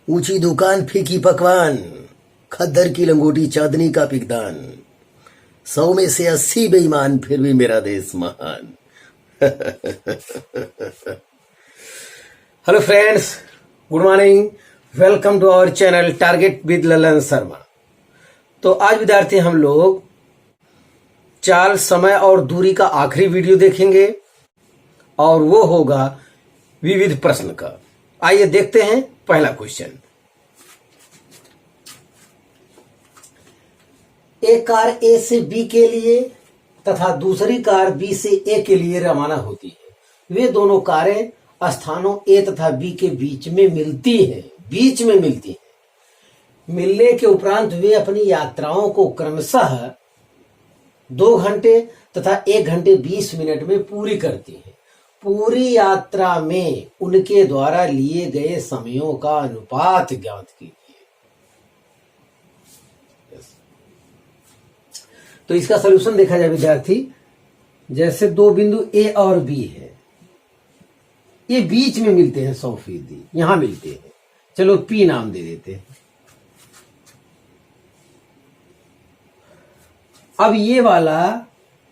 ऊंची दुकान फीकी पकवान, खद्दर की लंगोटी चांदनी का पिगदान, 100 में से 80 बेईमान फिर भी मेरा देश महान। Hello friends, good morning, welcome to our channel target with Lalan Sharma. तो आज विद्यार्थी हम लोग चाल, समय और दूरी का आखिरी वीडियो देखेंगे और वो होगा विविध प्रश्न का। आइए देखते हैं पहला क्वेश्चन। एक कार ए से बी के लिए तथा दूसरी कार बी से ए के लिए रवाना होती है। वे दोनों कारें स्थानों ए तथा बी के बीच में मिलती हैं। मिलने के उपरांत वे अपनी यात्राओं को क्रमशः 2 घंटे तथा 1 घंटे 20 मिनट में पूरी करती हैं। पूरी यात्रा में उनके द्वारा लिए गए समयों का अनुपात ज्ञात कीजिए। तो इसका सलूशन देखा जाए विद्यार्थी, जैसे 2 बिंदु ए और बी है, ये बीच में मिलते हैं 100%, यहां मिलते हैं। चलो पी नाम दे देते हैं। अब ये वाला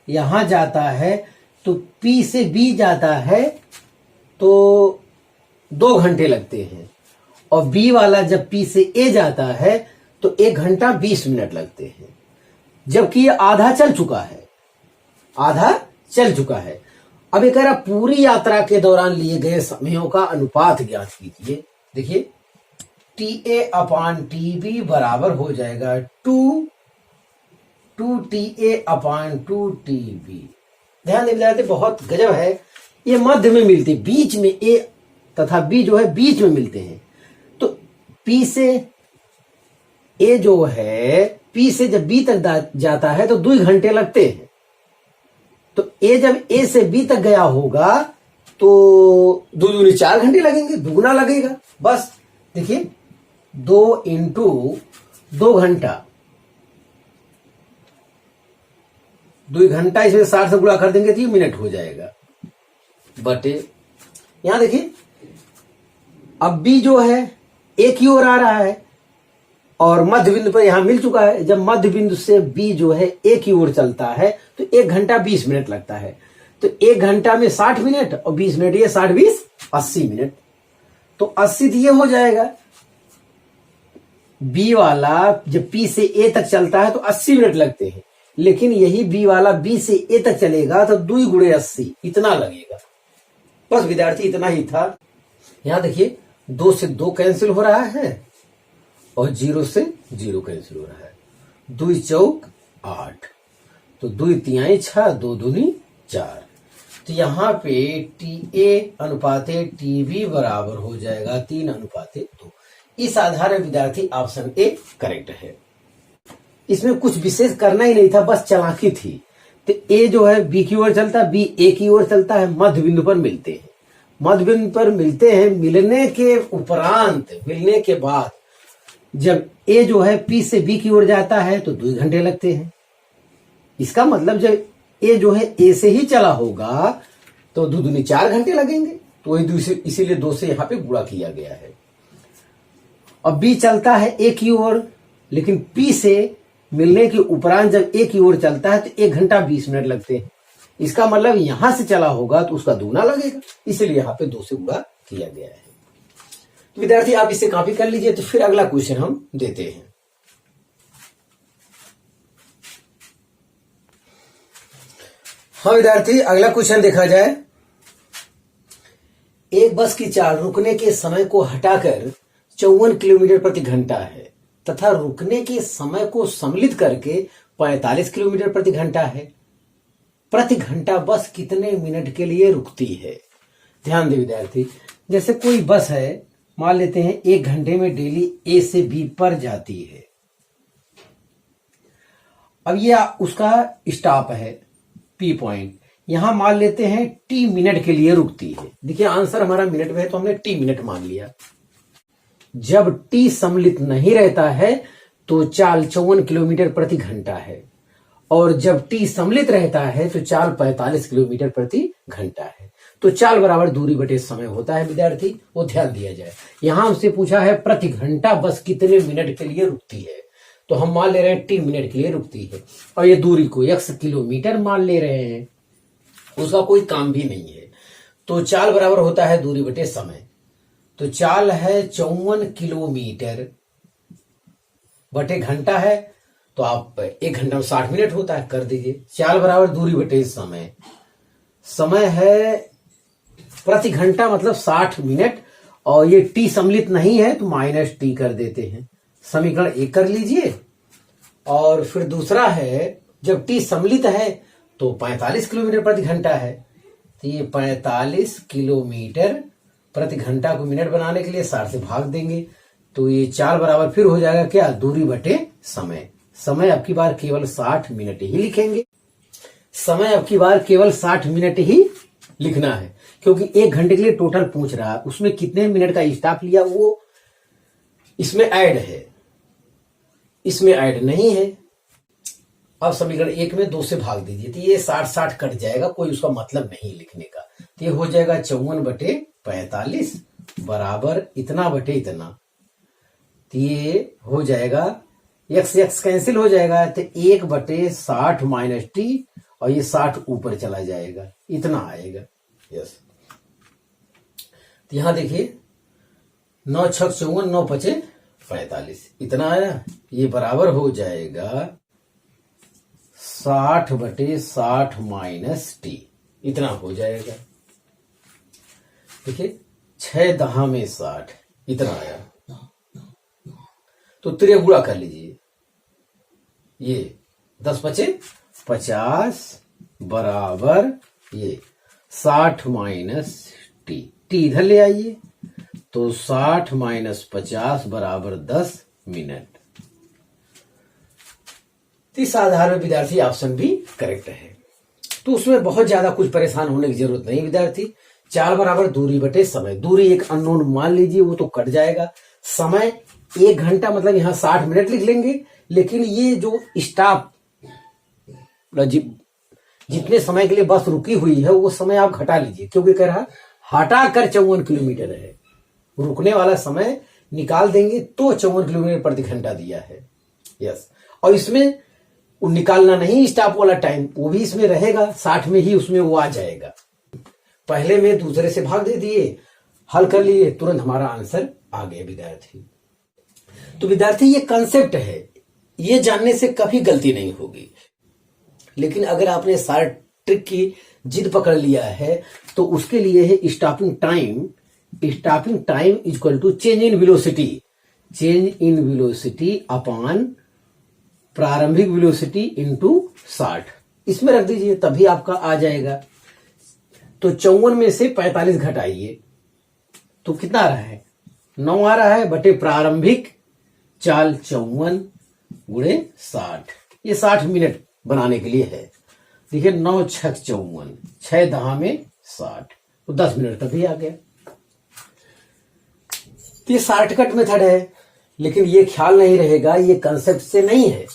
यहां जाता है तो पी से बी जाता है तो 2 घंटे लगते हैं, और बी वाला जब पी से ए जाता है तो 1 घंटा 20 मिनट लगते हैं, जबकि ये आधा चल चुका है। अब ये कह रहा पूरी यात्रा के दौरान लिए गए समयों का अनुपात ज्ञात कीजिए। देखिए TA/TB बराबर हो जाएगा 2TA/2TB। ध्यान दें विद्यार्थी, बहुत गजब है। ये मध्य में मिलते, बीच में ए तथा बी जो है बीच में मिलते हैं। तो पी से ए जो है, पी से जब बी तक जाता है तो 2 घंटे लगते हैं। तो ए जब ए से बी तक गया होगा तो 2 दूनी 4 घंटे लगेंगे, दुगुना लगेगा। बस देखिए 2 × 2 घंटा, 2 घंटा इसमें 60 से गुणा कर देंगे तो ये मिनट हो जाएगा, बटे यहां देखिए अब बी जो है एक ही ओर आ रहा है और मध्य बिंदु पर यहां मिल चुका है। जब मध्य बिंदु से बी जो है एक ही ओर चलता है तो 1 घंटा 20 मिनट लगता है। तो 1 घंटा में 60 मिनट और 20 मिनट, ये 60 20 80 मिनट। तो 80 तो ये हो जाएगा। बी वाला जब पी से ए तक चलता है तो 80 मिनट लगते हैं, लेकिन यही बी वाला बी से ए तक चलेगा तो 2 × 80 इतना लगेगा। बस विद्यार्थी इतना ही था। यहां देखिए 2 से 2 कैंसिल हो रहा है और 0 से 0 कैंसिल हो रहा है। 2 चौक 8, तो 2 तिहाई 6, 2 दूनी 4। तो यहां पे TA/TB बराबर हो जाएगा 3/2। इस आधार में विद्यार्थी ऑप्शन ए करेक्ट है। इसमें कुछ विशेष करना ही नहीं था, बस चालाकी थी। तो ए जो है बी की ओर चलता है, बी ए की ओर चलता है, मध्य बिंदु पर मिलते हैं। मिलने के उपरांत, मिलने के बाद जब ए जो है पी से बी की ओर जाता है तो 2 घंटे लगते हैं। इसका मतलब जब ए जो है ए से ही चला होगा तो 2 दूनी 4 घंटे लगेंगे। तो वही इसीलिए 2 से यहां पे गुणा किया गया है। अब बी चलता है ए की ओर, लेकिन पी से मिलने के उपरांत जब ए की ओर चलता है तो 1 घंटा 20 मिनट लगते हैं। इसका मतलब यहां से चला होगा तो उसका दूना लगेगा, इसलिए यहां पे 2 से गुणा किया गया है। तो विद्यार्थी आप इसे कॉपी कर लीजिए। तो फिर अगला क्वेश्चन हम देते हैं। हाँ विद्यार्थी, अगला क्वेश्चन देखा जाए। एक बस की चाल रुकने के समय को हटाकर 54 किलोमीटर प्रति घंटा है तथा रुकने के समय को सम्मिलित करके 45 किलोमीटर प्रति घंटा है। प्रति घंटा बस कितने मिनट के लिए रुकती है? ध्यान दे विद्यार्थी, जैसे कोई बस है, मान लेते हैं 1 घंटे में डेली ए से बी पर जाती है। अब ये उसका स्टॉप है पी पॉइंट, यहां मान लेते हैं टी मिनट के लिए रुकती है। देखिए आंसर हमारा मिनट में है तो हमने टी मिनट मान लिया। जब टी सम्मिलित नहीं रहता है तो चाल 54 किलोमीटर प्रति घंटा है, और जब टी सम्मिलित रहता है तो चाल 45 किलोमीटर प्रति घंटा है। तो चाल बराबर दूरी बटे समय होता है विद्यार्थी, वो ध्यान दिया जाए। यहां हमसे पूछा है प्रति घंटा बस कितने मिनट के लिए रुकती है, तो हम मान ले रहे हैं 3 मिनट के लिए रुकती है, और ये दूरी को x किलोमीटर मान ले रहे हैं, उसका कोई काम भी नहीं है। तो चाल बराबर होता है दूरी बटे समय। तो चाल है 54 किलोमीटर बटे घंटा है, तो आप 1 घंटा में 60 मिनट होता है, कर दीजिए। चाल बराबर दूरी बटे समय, समय है प्रति घंटा मतलब 60 मिनट, और ये टी सम्मिलित नहीं है तो माइनस टी कर देते हैं। समीकरण 1 कर लीजिए। और फिर दूसरा है जब टी सम्मिलित है तो 45 किलोमीटर प्रति घंटा है, तो ये 45 किलोमीटर प्रति घंटा को मिनट बनाने के लिए 60 से भाग देंगे, तो ये चाल बराबर फिर हो जाएगा क्या, दूरी बटे समय। समय अब की बार केवल 60 मिनट ही लिखेंगे। समय अब की बार केवल 60 मिनट ही लिखना है, क्योंकि 1 घंटे के लिए टोटल पूछ रहा है, उसमें कितने मिनट का स्टॉप लिया वो इसमें ऐड है, इसमें ऐड नहीं है। अब समीकरण 1 में 2 से भाग दीजिए, तो ये 60-60 कट जाएगा, कोई उसका मतलब नहीं लिखने का। तो ये हो जाएगा 54 बटे 45 बराबर इतना बटे इतना, तो ये हो जाएगा x कैंसिल हो जाएगा, तो 1 बटे 60 माइनस टी, और ये 60 ऊपर चला जाएगा, इतना आएगा। यस, तो यहां देखिए 9 6 54 9 5 45 इतना आया, ये बराबर हो जाएगा 60 बटे 60 माइनस टी, इतना हो जाएगा। देखिए 6 दहा में 60 इतना आया, तो त्रिया गुणा कर लीजिए, ये 10 5 50 बराबर ये 60 माइनस टी, टी इधर ले आइए, तो 60 माइनस 50 बराबर 10 मिनट। इस आधार में विद्यार्थी ऑप्शन भी करेक्ट है, तो उसमें बहुत ज्यादा कुछ परेशान होने की जरूरत नहीं विद्यार्थी। चाल बराबर दूरी बटे समय, दूरी एक अननोन मान लीजिए, वो तो कट जाएगा। समय 1 घंटा मतलब यहां 60 मिनट लिख लेंगे, लेकिन ये जो स्टॉप जितने समय के लिए बस रुकी हुई है वो समय आप घटा लीजिए, क्योंकि कह रहा हटा कर 54 किलोमीटर है, रुकने वाला समय निकाल देंगे तो 54 किलोमीटर प्रति घंटा दिया है। यस, और इसमें वो निकालना नहीं स्टॉप वाला टाइम, वो भी इसमें रहेगा, 60 में ही उसमें वो आ जाएगा। पहले में दूसरे से भाग दे दिए, हल कर लिए, तुरंत हमारा आंसर आ गया विद्यार्थी। तो विद्यार्थी ये कंसेप्ट है, ये जानने से कभी गलती नहीं होगी, लेकिन अगर आपने सारे ट्रिक की जिद पकड़ लिया है तो उसके लिए है stopping time. Stopping time equal to change in velocity, change in velocity upon प्रारंभिक वेलोसिटी इंटू 60, इसमें रख दीजिए, तभी आपका आ जाएगा। तो 54 में से 45 घटाइए तो कितना आ रहा है, 9 आ रहा है, बटे प्रारंभिक चाल 54 गुणे 60, ये 60 मिनट बनाने के लिए है। देखिए 9 6 54, 6 दहा में 60, तो 10 मिनट तभी आ गया। तो ये शॉर्टकट मेथड है, लेकिन ये ख्याल नहीं रहेगा, ये कंसेप्ट से नहीं है।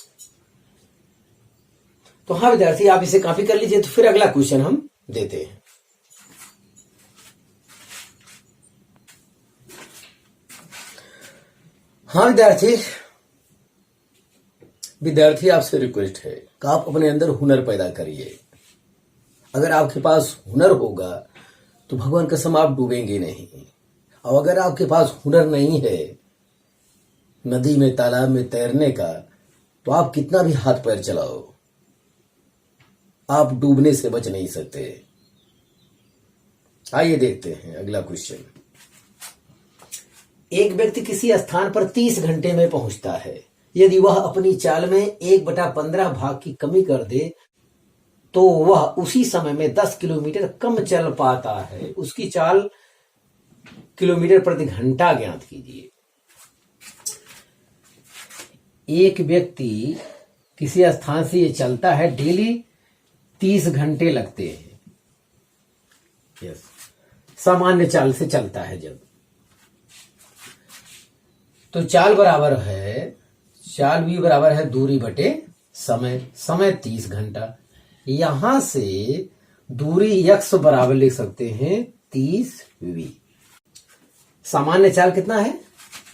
तो हाँ विद्यार्थी, आप इसे कॉपी कर लीजिए। तो फिर अगला क्वेश्चन हम देते हैं। हाँ विद्यार्थी आपसे रिक्वेस्ट है कि आप अपने अंदर हुनर पैदा करिए। अगर आपके पास हुनर होगा तो भगवान कसम आप डूबेंगे नहीं, और अगर आपके पास हुनर नहीं है नदी में तालाब में तैरने का, तो आप कितना भी हाथ पैर चलाओ, आप डूबने से बच नहीं सकते। आइए देखते हैं अगला क्वेश्चन। एक व्यक्ति किसी स्थान पर 30 घंटे में पहुंचता है। यदि वह अपनी चाल में 1/15 भाग की कमी कर दे तो वह उसी समय में 10 किलोमीटर कम चल पाता है। उसकी चाल किलोमीटर प्रति घंटा ज्ञात कीजिए। एक व्यक्ति किसी स्थान से ये चलता है, डेली 30 घंटे लगते हैं। यस, सामान्य चाल से चलता है जब, तो चाल बराबर है, चाल भी बराबर है दूरी बटे समय, समय 30 घंटा। यहां से दूरी x बराबर लिख सकते हैं 30v। सामान्य चाल कितना है?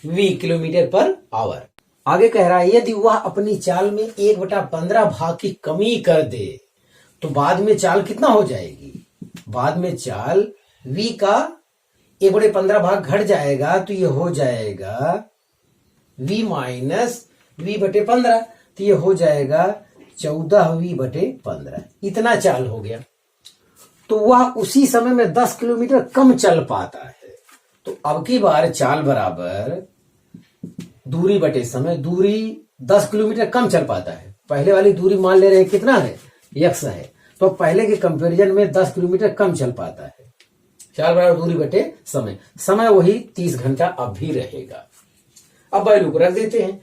v kilometre per hour. आगे कह रहा है यदि वह अपनी चाल में 1/15 भाग की कमी कर दे तो बाद में चाल कितना हो जाएगी? बाद में चाल v का 1/15 भाग घट जाएगा तो ये हो जाएगा v माइनस v/15, तो ये हो जाएगा 14v/15। इतना चाल हो गया। तो वह उसी समय में 10 किलोमीटर कम चल पाता है। तो अब की बार चाल बराबर दूरी बटे समय। दूरी 10 किलोमीटर कम चल पाता है। पहले वाली दूरी मान ले रहे हैं कितना है? x है। तो पहले के कंपैरिजन में 10 किलोमीटर कम चल पाता है। चाल बराबर दूरी बटे समय। समय वही 30 घंटा अब भी रहेगा। अब वैल्यू को रख देते हैं।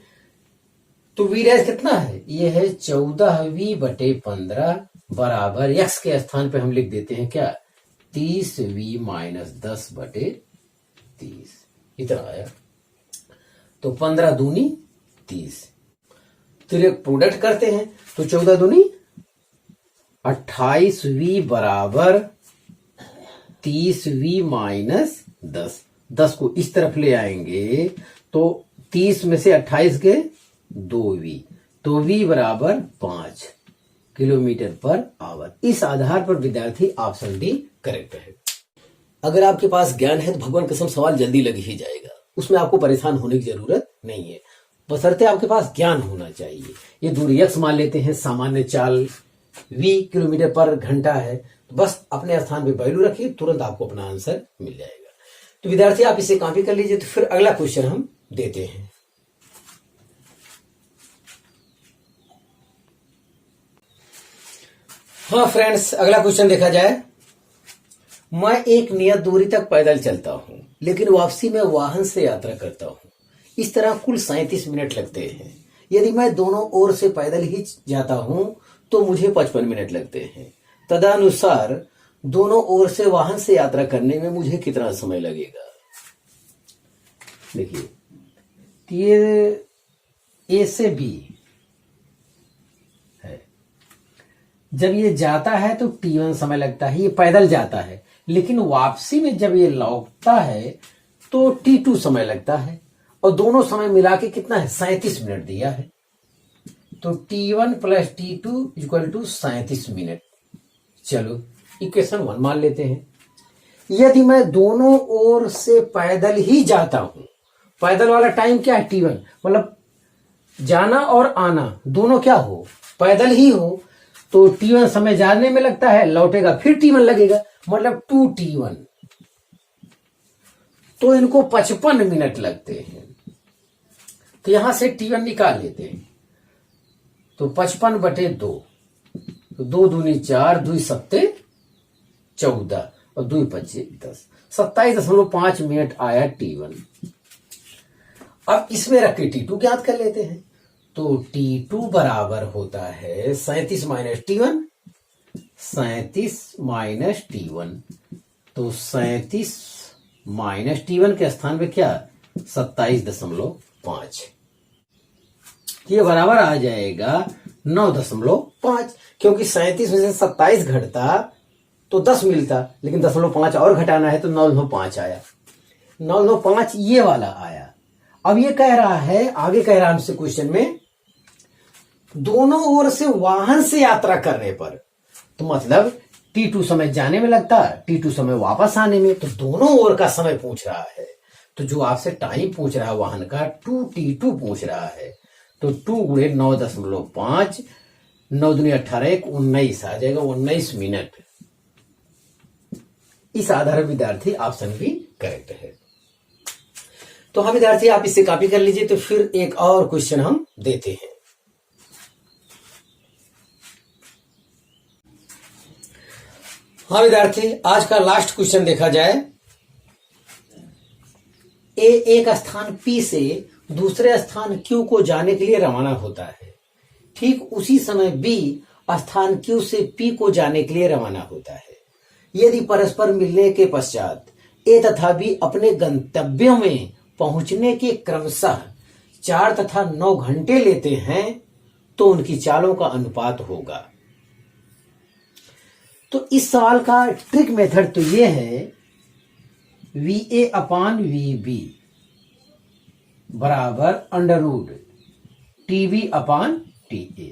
तो v डैश कितना है? ये है 14v/15 बराबर x के स्थान पे हम लिख देते हैं क्या? 30v minus 10/30। इतना आया। तो 15 दूनी 30। फिर एक प्रोडक्ट करते हैं। तो 14 दूनी 28v बराबर 30v माइनस 10। 10 को इस तरफ ले आएंगे तो 30 में से 28 के 2v, तो v बराबर 5 किलोमीटर पर आवर। इस आधार पर विद्यार्थी ऑप्शन डी करेक्ट है। अगर आपके पास ज्ञान है तो भगवान कसम सवाल जल्दी लग ही जाएगा। उसमें आपको परेशान होने की जरूरत नहीं है, बशर्ते आपके पास ज्ञान होना चाहिए। ये दूरी x मान लेते हैं, सामान्य चाल v किलोमीटर पर घंटा है। तो बस अपने स्थान पे वैल्यू रखिए, तुरंत आपको अपना आंसर मिल जाएगा। तो विद्यार्थी आप इसे कॉपी कर लीजिए। तो फिर अगला क्वेश्चन हम देते हैं। हाँ फ्रेंड्स, अगला क्वेश्चन देखा जाए। मैं एक नियत दूरी तक पैदल चलता हूं लेकिन वापसी में वाहन से यात्रा करता हूं। इस तरह कुल 37 मिनट लगते हैं। यदि मैं दोनों ओर से पैदल ही जाता हूं तो मुझे 55 मिनट लगते हैं। तदनुसार दोनों ओर से वाहन से यात्रा करने में मुझे कितना समय लगेगा? देखिए, ये ए से बी है। जब ये जाता है तो t1 समय लगता है, ये पैदल जाता है। लेकिन वापसी में जब ये लौटता है तो t2 समय लगता है। और दोनों समय मिला के कितना है? 37 मिनट दिया है। तो t1 plus t2 equal to 37 minute. चलो इक्वेशन 1 मान लेते हैं। यदि मैं दोनों ओर से पैदल ही जाता हूं, पैदल वाला टाइम क्या है? t1, मतलब जाना और आना दोनों क्या हो? पैदल ही हो। तो t1 समय जाने में लगता है, लौटेगा फिर t1 लगेगा, मतलब 2t1। तो इनको 55 मिनट लगते हैं। तो यहां से t1 निकाल लेते हैं। तो 55/2, तो 2 दूनी 4, 2 सत्ते 14 और 2 25 10, 27.5 मिनट आया t1। अब इसमें रख के t2 ज्ञात कर लेते हैं। तो t2 बराबर होता है 37 माइनस t1, 37 माइनस t1। तो 37 माइनस t1 के स्थान पे क्या? 27.5। ये बराबर आ जाएगा 9.5, क्योंकि 37 में से 27 घटता तो 10 मिलता, लेकिन 0.5 और घटाना है तो 9.5 आया। 9.5 ये वाला आया। अब ये कह रहा है, आगे कह रहा है हमसे क्वेश्चन में, दोनों ओर से वाहन से यात्रा करने पर, तो मतलब t2 समय जाने में लगता, t2 समय वापस आने में। तो दोनों ओर का समय पूछ रहा है। तो जो आपसे टाइम पूछ रहा है वाहन का, 2t2 पूछ रहा है। तो 2 गुणे 9.5, 9 दूनी 18, 19 आ जाएगा, 19 मिनट। इस आधार विद्यार्थी ऑप्शन भी करेक्ट है। तो हाँ विद्यार्थी, आप इसे कॉपी कर लीजिए। तो फिर एक और क्वेश्चन हम देते हैं। हाँ विद्यार्थी, आज का लास्ट क्वेश्चन देखा जाए। ए एक स्थान P से दूसरे स्थान Q को जाने के लिए रवाना होता है। ठीक उसी समय B स्थान Q से P को जाने के लिए रवाना होता है। यदि परस्पर मिलने के पश्चात A तथा B अपने गंतव्यों में पहुंचने के क्रमशः 4 तथा 9 घंटे लेते हैं तो उनकी चालों का अनुपात होगा। तो इस सवाल का ट्रिक मेथड तो ये है VA अपान VB बराबर अंडर रूट TB अपान TA।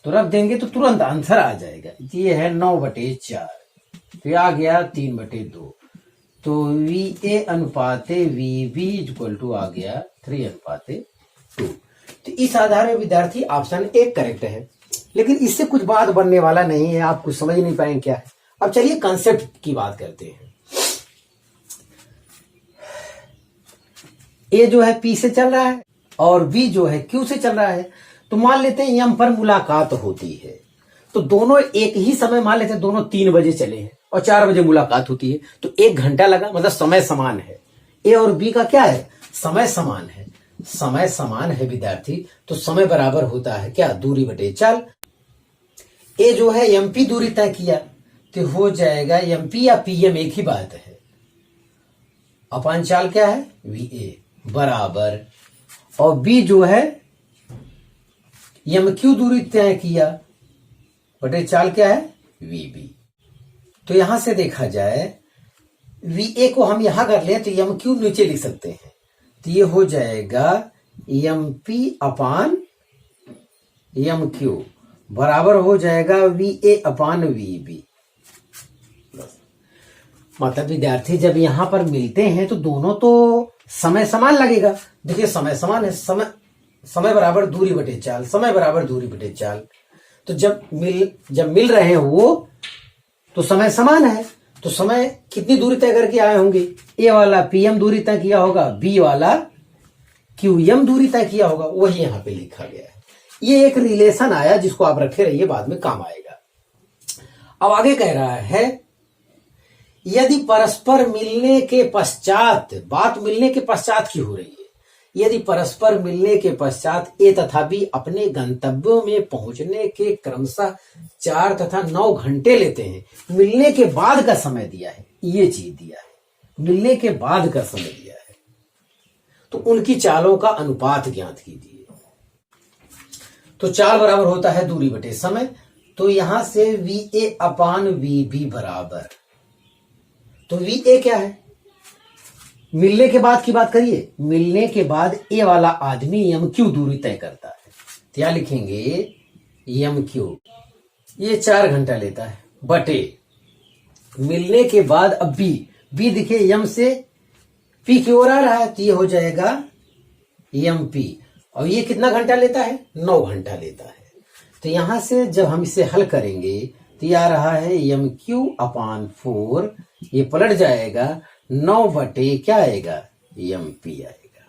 तो रख देंगे तो तुरंत आंसर आ जाएगा। ये है 9/4, तो आ गया 3/2। तो VA अनुपाते VB इक्वल टू आ गया 3/2। तो इस आधार में विद्यार्थी ऑप्शन 1 करेक्ट है, लेकिन इससे कुछ बात बनने वाला नहीं है, आप कुछ समझ नहीं पाएंगे क्या है। अब चलिए कंसेप्ट की बात करते हैं। A जो है P से चल रहा है और B जो है Q से चल रहा है। तो मान लेते हैं M पर मुलाकात होती है, तो दोनों एक ही समय, मान लेते हैं दोनों 3 बजे चले हैं और 4 बजे मुलाकात होती है, तो 1 घंटा लगा, मतलब समय समान है। A और B का क्या है, समय समान है। समय समान है विद्यार्थी, तो समय बराबर होता है क्या, दूरी बटे चाल। A जो है MP दूरी तय किया, तो हो जाएगा MP या PM एक ही बात है, अपान चाल क्या है VA बराबर, और B जो है MQ दूरी तय किया बटे चाल क्या है VB। तो यहां से देखा जाए VA को हम यहां कर ले तो MQ नीचे लिख सकते हैं, तो ये हो जाएगा MP अपान MQ बराबर हो जाएगा VA अपान VB। मतलब विद्यार्थी जब यहां पर मिलते हैं तो दोनों तो समय समान लगेगा। देखिए समय समान है, समय बराबर दूरी बटे चाल, समय बराबर दूरी बटे चाल। तो जब मिल रहे हैं वो तो समय समान है, तो समय कितनी दूरी तय करके आए होंगे, A वाला PM दूरी तय किया होगा, B वाला QM दूरी तय किया होगा, वही यहां पे लिखा गया है। ये एक रिलेशन आया जिसको आप रखे रहिए, बाद में काम आएगा। अब आगे कह रहा है यदि परस्पर मिलने के पश्चात, बात मिलने के पश्चात की हो रही है, यदि परस्पर मिलने के पश्चात A तथा B अपने गंतव्यों में पहुंचने के क्रमशः 4 तथा 9 घंटे लेते हैं, मिलने के बाद का समय दिया है, ये चीज दिया है, मिलने के बाद का समय दिया है, तो उनकी चालों का अनुपात ज्ञात कीजिए। तो चाल बराबर होता है दूरी बटे समय, तो यहां से VA अपान VB बराबर, तो VA क्या है, मिलने के बाद की बात करिए, मिलने के बाद A वाला आदमी MQ दूरी तय करता है, तो क्या लिखेंगे MQ, ये 4 घंटा लेता है, बटे मिलने के बाद अब B दिखे M से P की ओर आ रहा है, तो ये हो जाएगा MP, और ये कितना घंटा लेता है, 9 घंटा लेता है। तो यहां से जब हम इसे हल करेंगे तो ये आ रहा है MQ अपान 4, ये पलट जाएगा 9 बटे क्या आएगा MP आएगा।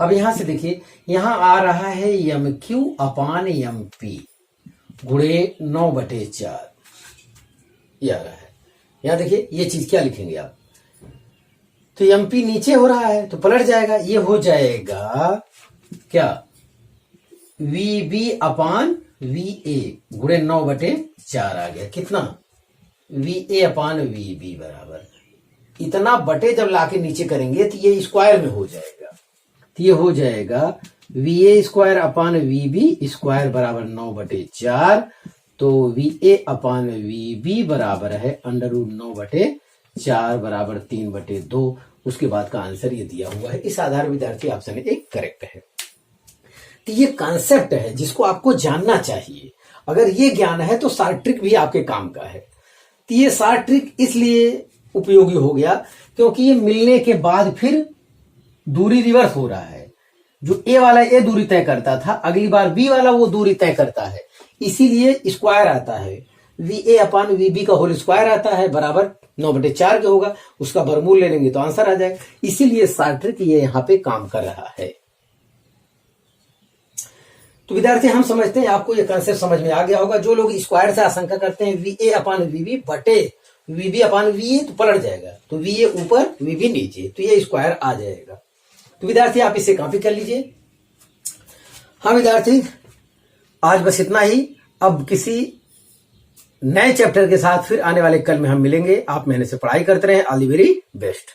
अब यहां से देखिए, यहां आ रहा है MQ अपान MP गुणे 9/4, ये आ रहा है। यहां देखिए ये चीज क्या लिखेंगे आप, तो MP नीचे हो रहा है तो पलट जाएगा, ये हो जाएगा क्या VB अपान VA गुणे 9/4 आ गया, कितना VA अपान VB बराबर, इतना बटे जब लाके नीचे करेंगे तो ये स्क्वायर में हो जाएगा, तो ये हो जाएगा VA square upon VB square बराबर 9/4, तो VA अपान VB बराबर है अंडर रूट 9/4 बराबर 3/2। उसके बाद का आंसर ये दिया हुआ है। इस आधार विद्यार्थी ऑप्शन 1 करेक्ट है। तो ये कॉन्सेप्ट है जिसको आपको जानना चाहिए, अगर ये ज्ञान है तो सारा ट्रिक भी आपके काम का है। तो ये सारा ट्रिक इसलिए उपयोगी हो गया क्योंकि ये मिलने के बाद फिर दूरी रिवर्स हो रहा है, जो A वाला A दूरी तय करता था अगली बार B वाला वो दूरी तय करता है, इसीलिए स्क्वायर आता है, VA अपान VB का होल स्क्वायर आता है बराबर 9/4 के होगा, उसका वर्गमूल ले लेंगे तो आंसर आ जाएगा। इसीलिए सारा ट्रिक ये यहाँ पे काम कर रहा है। तो विद्यार्थी हम समझते हैं आपको ये कंसेप्ट समझ में आ गया होगा। जो लोग स्क्वायर से आशंका करते हैं VA अपान VB बटे VB अपान VA, तो पलट जाएगा, तो VA ऊपर VB नीचे, तो ये स्क्वायर आ जाएगा। तो विद्यार्थी आप इसे कॉपी कर लीजिए। हाँ विद्यार्थी, आज बस इतना ही। अब किसी नए चैप्टर के साथ फिर आने वाले कल में हम मिलेंगे। आप मेहनत से पढ़ाई करते रहें। All the very best.